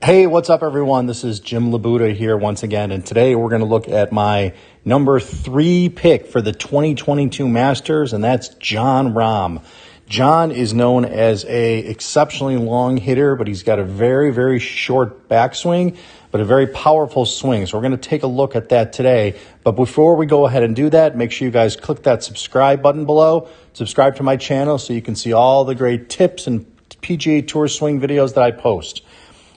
Hey, what's up, everyone? This is Jim LaBuda here once again, and today we're going to look at my number 3 pick for the 2022 Masters, and that's Jon Rahm. Jon is known as a exceptionally long hitter, but he's got a very, very short backswing, but a very powerful swing. So we're going to take a look at that today. But before we go ahead and do that, make sure you guys click that subscribe button below. Subscribe to my channel so you can see all the great tips and PGA Tour swing videos that I post.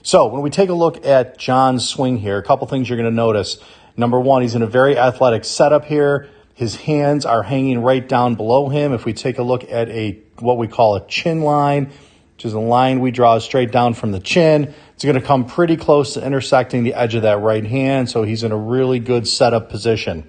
So when we take a look at Jon's swing here, a couple things you're going to notice. Number one, he's in a very athletic setup here. His hands are hanging right down below him. If we take a look at what we call a chin line, which is a line we draw straight down from the chin, it's going to come pretty close to intersecting the edge of that right hand, so he's in a really good setup position.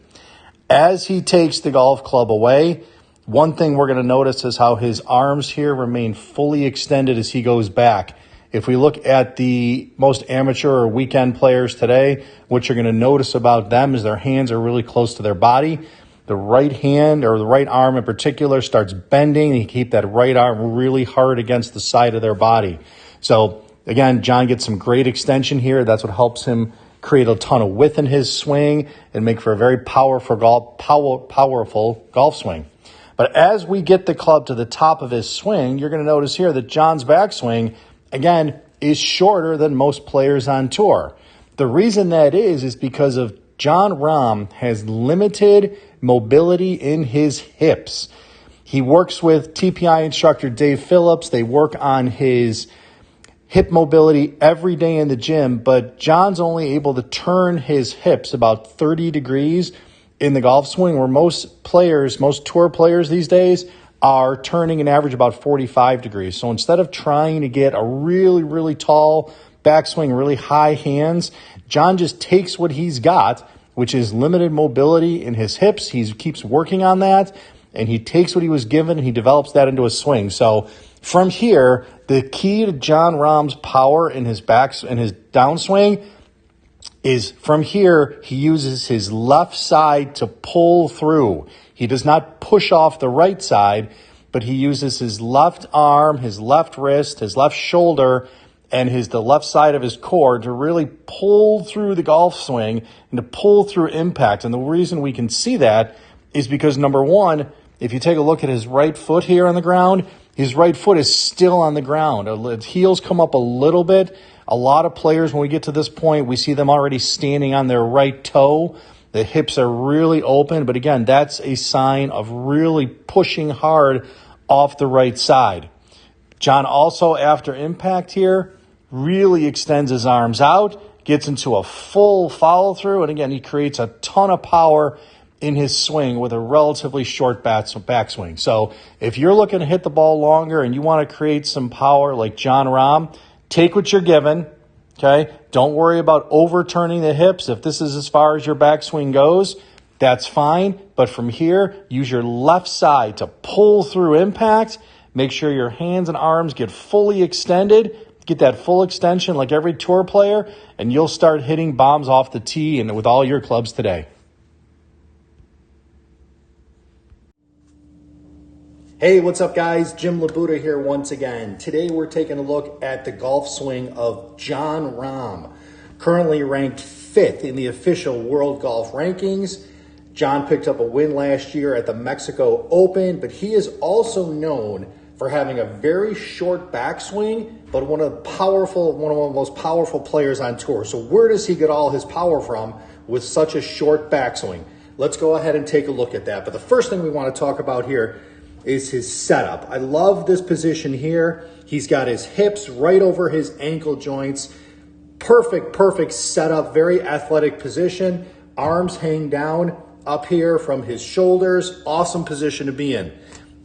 As he takes the golf club away, one thing we're going to notice is how his arms here remain fully extended as he goes back. If we look at the most amateur or weekend players today, what you're going to notice about them is their hands are really close to their body. The right hand, or the right arm in particular, starts bending. You keep that right arm really hard against the side of their body. So, again, Jon gets some great extension here. That's what helps him create a ton of width in his swing and make for a very powerful golf swing. But as we get the club to the top of his swing, you're going to notice here that Jon's backswing, again, is shorter than most players on tour. The reason that is because of Jon Rahm has limited mobility in his hips. He works with TPI instructor Dave Phillips. They work on his hip mobility every day in the gym, but Jon's only able to turn his hips about 30 degrees in the golf swing, where most tour players these days are turning an average about 45 degrees. So instead of trying to get a really, really tall backswing, really high hands, Jon just takes what he's got, which is limited mobility in his hips. He keeps working on that, and he takes what he was given and he develops that into a swing. So from here, the key to Jon Rahm's power in his downswing is from here, he uses his left side to pull through. He does not push off the right side, but he uses his left arm, his left wrist, his left shoulder, and the left side of his core to really pull through the golf swing and to pull through impact. And the reason we can see that is because, number one, if you take a look at his right foot here on the ground, his right foot is still on the ground. His heels come up a little bit. A lot of players, when we get to this point, we see them already standing on their right toe. The hips are really open, but again, that's a sign of really pushing hard off the right side. Jon also, after impact here, really extends his arms out, gets into a full follow-through, and again, he creates a ton of power in his swing with a relatively short backswing. So if you're looking to hit the ball longer and you want to create some power like Jon Rahm, take what you're given, okay? Don't worry about overturning the hips. If this is as far as your backswing goes, that's fine. But from here, use your left side to pull through impact. Make sure your hands and arms get fully extended. Get that full extension like every tour player, and you'll start hitting bombs off the tee and with all your clubs today. Hey, what's up, guys? Jim LaBuda here once again. Today we're taking a look at the golf swing of Jon Rahm, currently ranked 5th in the official World Golf Rankings. Jon picked up a win last year at the Mexico Open, but he is also known for having a very short backswing, but one of the most powerful players on tour. So where does he get all his power from with such a short backswing? Let's go ahead and take a look at that. But the first thing we want to talk about here is his setup. I love this position here. He's got his hips right over his ankle joints. Perfect setup, very athletic position. Arms hang down up here from his shoulders. Awesome position to be in.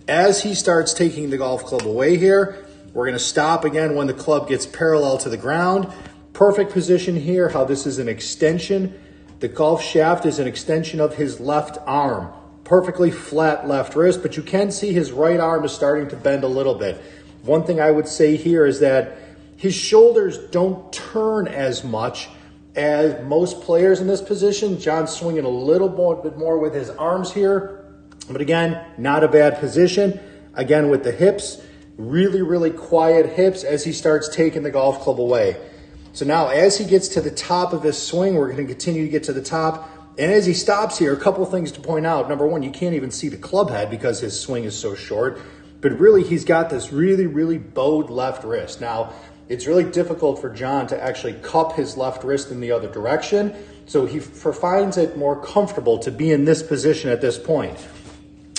As he starts taking the golf club away here, we're going to stop again when the club gets parallel to the ground. Perfect position here, how this is an extension. The golf shaft is an extension of his left arm. Perfectly flat left wrist, but you can see his right arm is starting to bend a little bit. One thing I would say here is that his shoulders don't turn as much as most players in this position. Jon's swinging a little bit more with his arms here, but again, not a bad position. Again, with the hips, really quiet hips as he starts taking the golf club away. So now as he gets to the top of his swing, we're going to continue to get to the top. And as he stops here, a couple things to point out. Number one, you can't even see the club head because his swing is so short. But really, he's got this really bowed left wrist. Now, it's really difficult for Jon to actually cup his left wrist in the other direction. So he finds it more comfortable to be in this position at this point.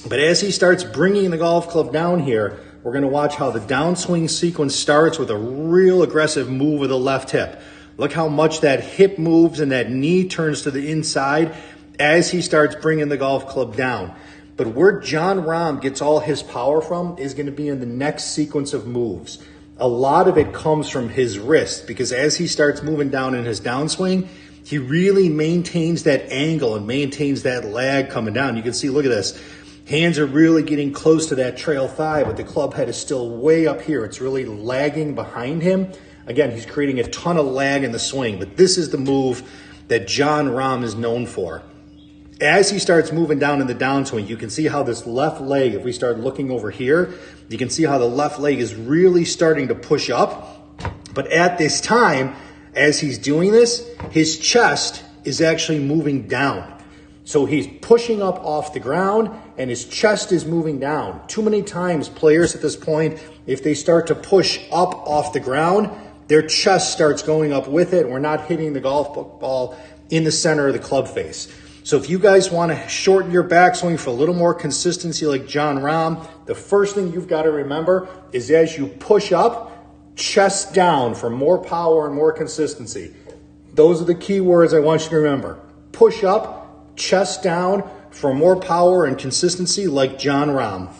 But as he starts bringing the golf club down here, we're going to watch how the downswing sequence starts with a real aggressive move of the left hip. Look how much that hip moves and that knee turns to the inside as he starts bringing the golf club down. But where Jon Rahm gets all his power from is going to be in the next sequence of moves. A lot of it comes from his wrist, because as he starts moving down in his downswing, he really maintains that angle and maintains that lag coming down. You can see, look at this. Hands are really getting close to that trail thigh, but the club head is still way up here. It's really lagging behind him. Again, he's creating a ton of lag in the swing, but this is the move that Jon Rahm is known for. As he starts moving down in the downswing, you can see how this left leg, if we start looking over here, you can see how the left leg is really starting to push up. But at this time, as he's doing this, his chest is actually moving down. So he's pushing up off the ground and his chest is moving down. Too many times players at this point, if they start to push up off the ground, their chest starts going up with it. We're not hitting the golf ball in the center of the club face. So if you guys want to shorten your backswing for a little more consistency like Jon Rahm, the first thing you've got to remember is as you push up, chest down for more power and more consistency. Those are the key words I want you to remember. Push up, chest down for more power and consistency like Jon Rahm.